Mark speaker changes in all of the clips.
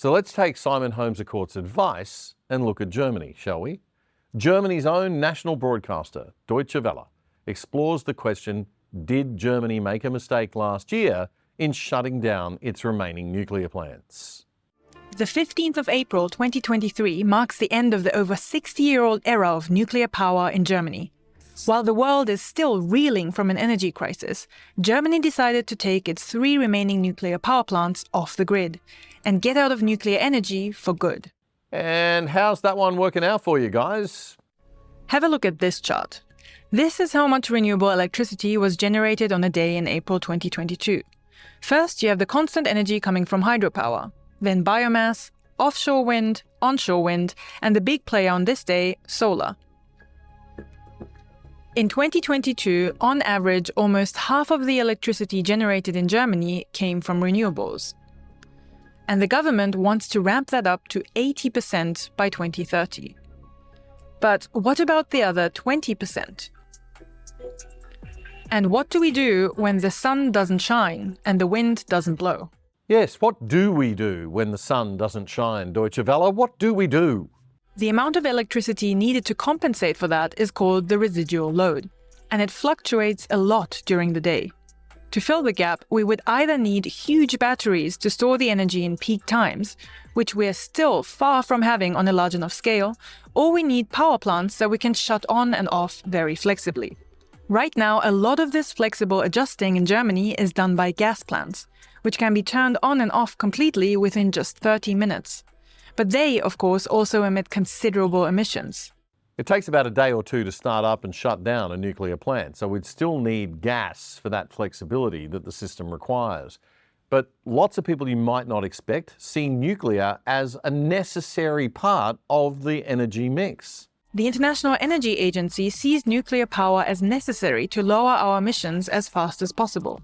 Speaker 1: So let's take Simon Holmes-A-Court's advice and look at Germany, shall we? Germany's own national broadcaster, Deutsche Welle, explores the question, did Germany make a mistake last year in shutting down its remaining nuclear plants?
Speaker 2: The 15th of April 2023 marks the end of the over 60-year-old era of nuclear power in Germany. While the world is still reeling from an energy crisis, Germany decided to take its 3 remaining nuclear power plants off the grid and get out of nuclear energy for good.
Speaker 1: And how's that one working out for you guys?
Speaker 2: Have a look at this chart. This is how much renewable electricity was generated on a day in April 2022. First, you have the constant energy coming from hydropower, then biomass, offshore wind, onshore wind, and the big player on this day, solar. In 2022, on average, almost half of the electricity generated in Germany came from renewables. And the government wants to ramp that up to 80% by 2030. But what about the other 20%? And what do we do when the sun doesn't shine and the wind doesn't blow?
Speaker 1: Yes, what do we do when the sun doesn't shine, Deutsche Welle? What do we do?
Speaker 2: The amount of electricity needed to compensate for that is called the residual load, and it fluctuates a lot during the day. To fill the gap, we would either need huge batteries to store the energy in peak times, which we are still far from having on a large enough scale, or we need power plants that we can shut on and off very flexibly. Right now, a lot of this flexible adjusting in Germany is done by gas plants, which can be turned on and off completely within just 30 minutes. But they, of course, also emit considerable emissions.
Speaker 1: It takes about a day or two to start up and shut down a nuclear plant, so we'd still need gas for that flexibility that the system requires. But lots of people you might not expect see nuclear as a necessary part of the energy mix.
Speaker 2: The International Energy Agency sees nuclear power as necessary to lower our emissions as fast as possible.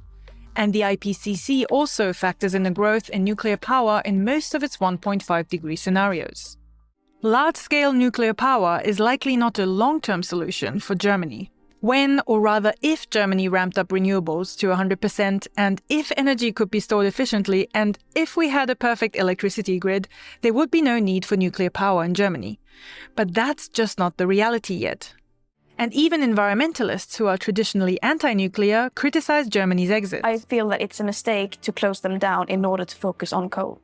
Speaker 2: And the IPCC also factors in the growth in nuclear power in most of its 1.5-degree scenarios. Large-scale nuclear power is likely not a long-term solution for Germany. When, or rather if, Germany ramped up renewables to 100%, and if energy could be stored efficiently, and if we had a perfect electricity grid, there would be no need for nuclear power in Germany. But that's just not the reality yet. And even environmentalists who are traditionally anti-nuclear criticize Germany's exit.
Speaker 3: I feel that it's a mistake to close them down in order to focus on coal.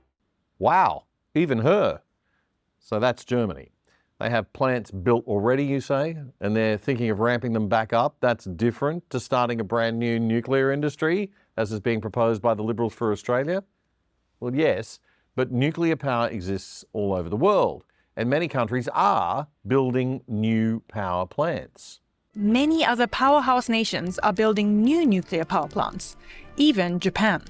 Speaker 1: Wow, even her. So that's Germany. They have plants built already, you say, and they're thinking of ramping them back up. That's different to starting a brand new nuclear industry, as is being proposed by the Liberals for Australia? Well, yes, but nuclear power exists all over the world, and many countries are building new power plants.
Speaker 2: Many other powerhouse nations are building new nuclear power plants, even Japan.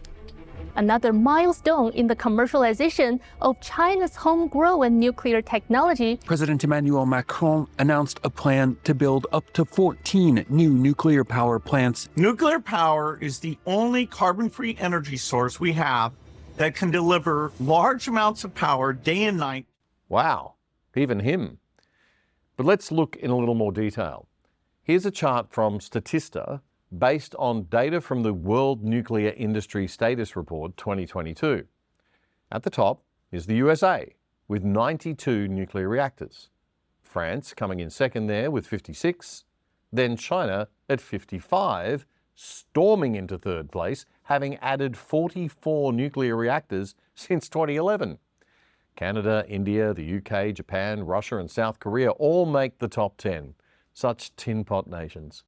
Speaker 4: Another milestone in the commercialization of China's homegrown nuclear technology.
Speaker 5: President Emmanuel Macron announced a plan to build up to 14 new nuclear power plants.
Speaker 6: Nuclear power is the only carbon-free energy source we have that can deliver large amounts of power day and night.
Speaker 1: Wow, even him. But let's look in a little more detail. Here's a chart from Statista based on data from the World Nuclear Industry Status Report 2022. At the top is the USA with 92 nuclear reactors. France coming in second there with 56, then China at 55, storming into third place, having added 44 nuclear reactors since 2011. Canada, India, the UK, Japan, Russia and South Korea all make the top 10. Such tin pot nations.